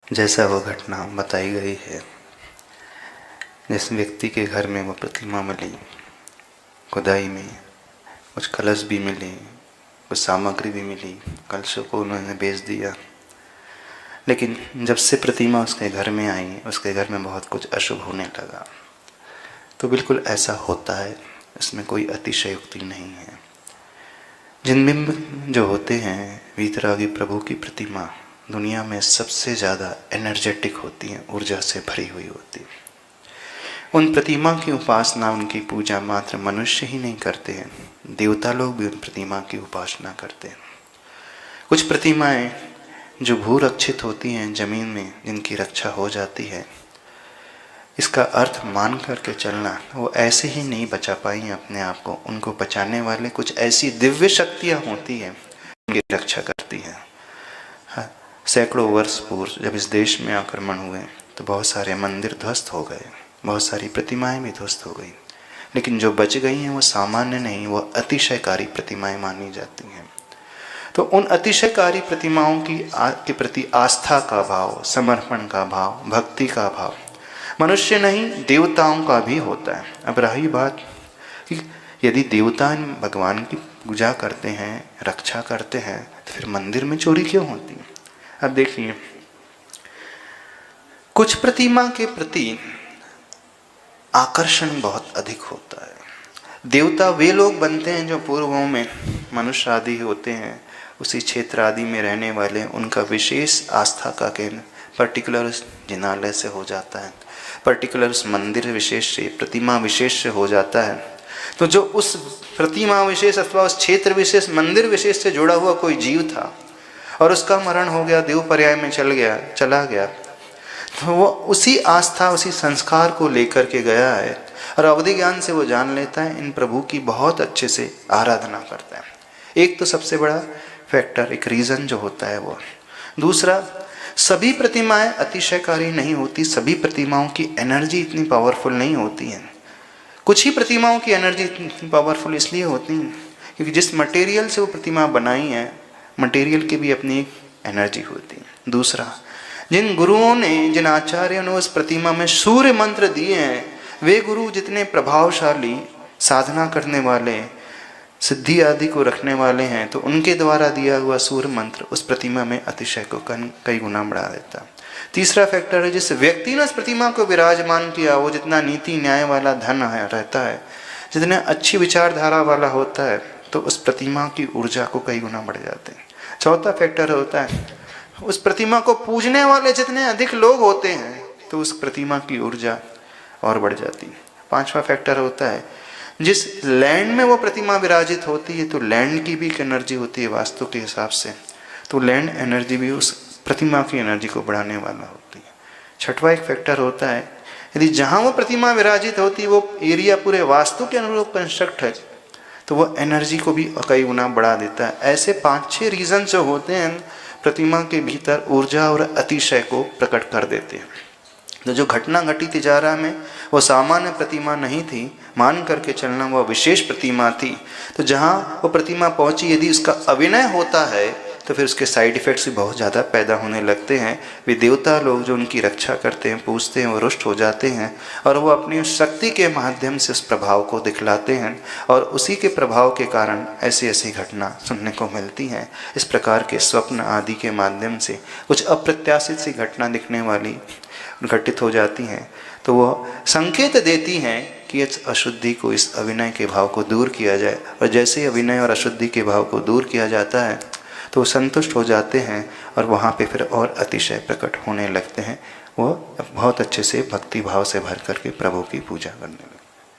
जैसा वो घटना बताई गई है, जिस व्यक्ति के घर में वो प्रतिमा मिली, खुदाई में कुछ कलश भी मिले, कुछ सामग्री भी मिली, कलशों को उन्होंने बेच दिया। लेकिन जब से प्रतिमा उसके घर में आई, उसके घर में बहुत कुछ अशुभ होने लगा। तो बिल्कुल ऐसा होता है, इसमें कोई अतिशयोक्ति नहीं है। जिन बिंब जो होते हैं वीतरागी प्रभु की प्रतिमा दुनिया में सबसे ज़्यादा एनर्जेटिक होती हैं, ऊर्जा से भरी हुई होती है। उन प्रतिमा की उपासना, उनकी पूजा मात्र मनुष्य ही नहीं करते हैं, देवता लोग भी उन प्रतिमा की उपासना करते हैं। कुछ प्रतिमाएं जो भूरक्षित होती हैं, जमीन में जिनकी रक्षा हो जाती है, इसका अर्थ मान करके चलना, वो ऐसे ही नहीं बचा पाई अपने आप को। उनको बचाने वाले कुछ ऐसी दिव्य शक्तियाँ होती हैं, उनकी रक्षा करती हैं। सैकड़ों वर्ष पूर्व जब इस देश में आक्रमण हुए तो बहुत सारे मंदिर ध्वस्त हो गए, बहुत सारी प्रतिमाएं भी ध्वस्त हो गई। लेकिन जो बच गई हैं वो सामान्य नहीं, वो अतिशयकारी प्रतिमाएं मानी जाती हैं। तो उन अतिशयकारी प्रतिमाओं के प्रति आस्था का भाव, समर्पण का भाव, भक्ति का भाव मनुष्य नहीं देवताओं का भी होता है। अब रही बात कि यदि देवता भगवान की पूजा करते हैं, रक्षा करते हैं, तो फिर मंदिर में चोरी क्यों होती है? अब देखिए, कुछ प्रतिमा के प्रति आकर्षण बहुत अधिक होता है। देवता वे लोग बनते हैं जो पूर्वों में मनुष्य आदि होते हैं, उसी क्षेत्र आदि में रहने वाले, उनका विशेष आस्था का केंद्र पर्टिकुलर जिनालय से हो जाता है, पर्टिकुलर मंदिर विशेष से, प्रतिमा विशेष से हो जाता है। तो जो उस प्रतिमा विशेष अथवा उस क्षेत्र विशेष, मंदिर विशेष से जुड़ा हुआ कोई जीव था और उसका मरण हो गया, देव पर्याय में चला गया, तो वो उसी आस्था, उसी संस्कार को लेकर के गया है और अवधि ज्ञान से वो जान लेता है, इन प्रभु की बहुत अच्छे से आराधना करता है। एक तो सबसे बड़ा फैक्टर, एक रीज़न जो होता है वो। दूसरा, सभी प्रतिमाएं अतिशयकारी नहीं होती, सभी प्रतिमाओं की एनर्जी इतनी पावरफुल नहीं होती है। कुछ ही प्रतिमाओं की एनर्जी इतनी पावरफुल इसलिए होती है क्योंकि जिस मटेरियल से वो प्रतिमा बनाई है, मटेरियल की भी अपनी एक एनर्जी होती है। दूसरा, जिन गुरुओं ने, जिन आचार्यों ने उस प्रतिमा में सूर्य मंत्र दिए हैं, वे गुरु जितने प्रभावशाली, साधना करने वाले, सिद्धि आदि को रखने वाले हैं, तो उनके द्वारा दिया हुआ सूर्य मंत्र उस प्रतिमा में अतिशय को कई गुना बढ़ा देता है। तीसरा फैक्टर है, जिस व्यक्ति ने उस प्रतिमा को विराजमान किया, वो जितना नीति न्याय वाला धन है रहता है, जितने अच्छी विचारधारा वाला होता है, तो उस प्रतिमा की ऊर्जा को कई गुना बढ़ जाते हैं। चौथा फैक्टर होता है, उस प्रतिमा को पूजने वाले जितने अधिक लोग होते हैं, तो उस प्रतिमा की ऊर्जा और बढ़ जाती है। पांचवा फैक्टर होता है, जिस लैंड में वो प्रतिमा विराजित होती है, तो लैंड की भी एक एनर्जी होती है वास्तु के हिसाब से, तो लैंड एनर्जी भी उस प्रतिमा की एनर्जी को बढ़ाने वाला होती है। छठवां एक फैक्टर होता है, यदि जहाँ वो प्रतिमा विराजित होती है वो एरिया पूरे वास्तु के अनुरूप कंस्ट्रक्ट है, तो वो एनर्जी को भी कई गुना बढ़ा देता है। ऐसे 5-6 रीजन जो होते हैं प्रतिमा के भीतर ऊर्जा और अतिशय को प्रकट कर देते हैं। तो जो घटना घटी तिजारा में, वो सामान्य प्रतिमा नहीं थी, मान करके चलना वो विशेष प्रतिमा थी। तो जहाँ वो प्रतिमा पहुँची, यदि उसका अभिनय होता है तो फिर उसके साइड इफ़ेक्ट्स भी बहुत ज़्यादा पैदा होने लगते हैं। वे देवता लोग जो उनकी रक्षा करते हैं, पूजते हैं, वो रुष्ट हो जाते हैं और वो अपनी शक्ति के माध्यम से उस प्रभाव को दिखलाते हैं और उसी के प्रभाव के कारण ऐसी ऐसी घटना सुनने को मिलती हैं। इस प्रकार के स्वप्न आदि के माध्यम से कुछ अप्रत्याशित सी घटना दिखने वाली घटित हो जाती हैं, तो वो संकेत देती हैं कि इस अशुद्धि को, इस अभिनय के भाव को दूर किया जाए। और जैसे ही अभिनय और अशुद्धि के भाव को दूर किया जाता है तो वो संतुष्ट हो जाते हैं और वहाँ पे फिर और अतिशय प्रकट होने लगते हैं। वो बहुत अच्छे से भक्ति भाव से भर करके प्रभु की पूजा करने लगते हैं।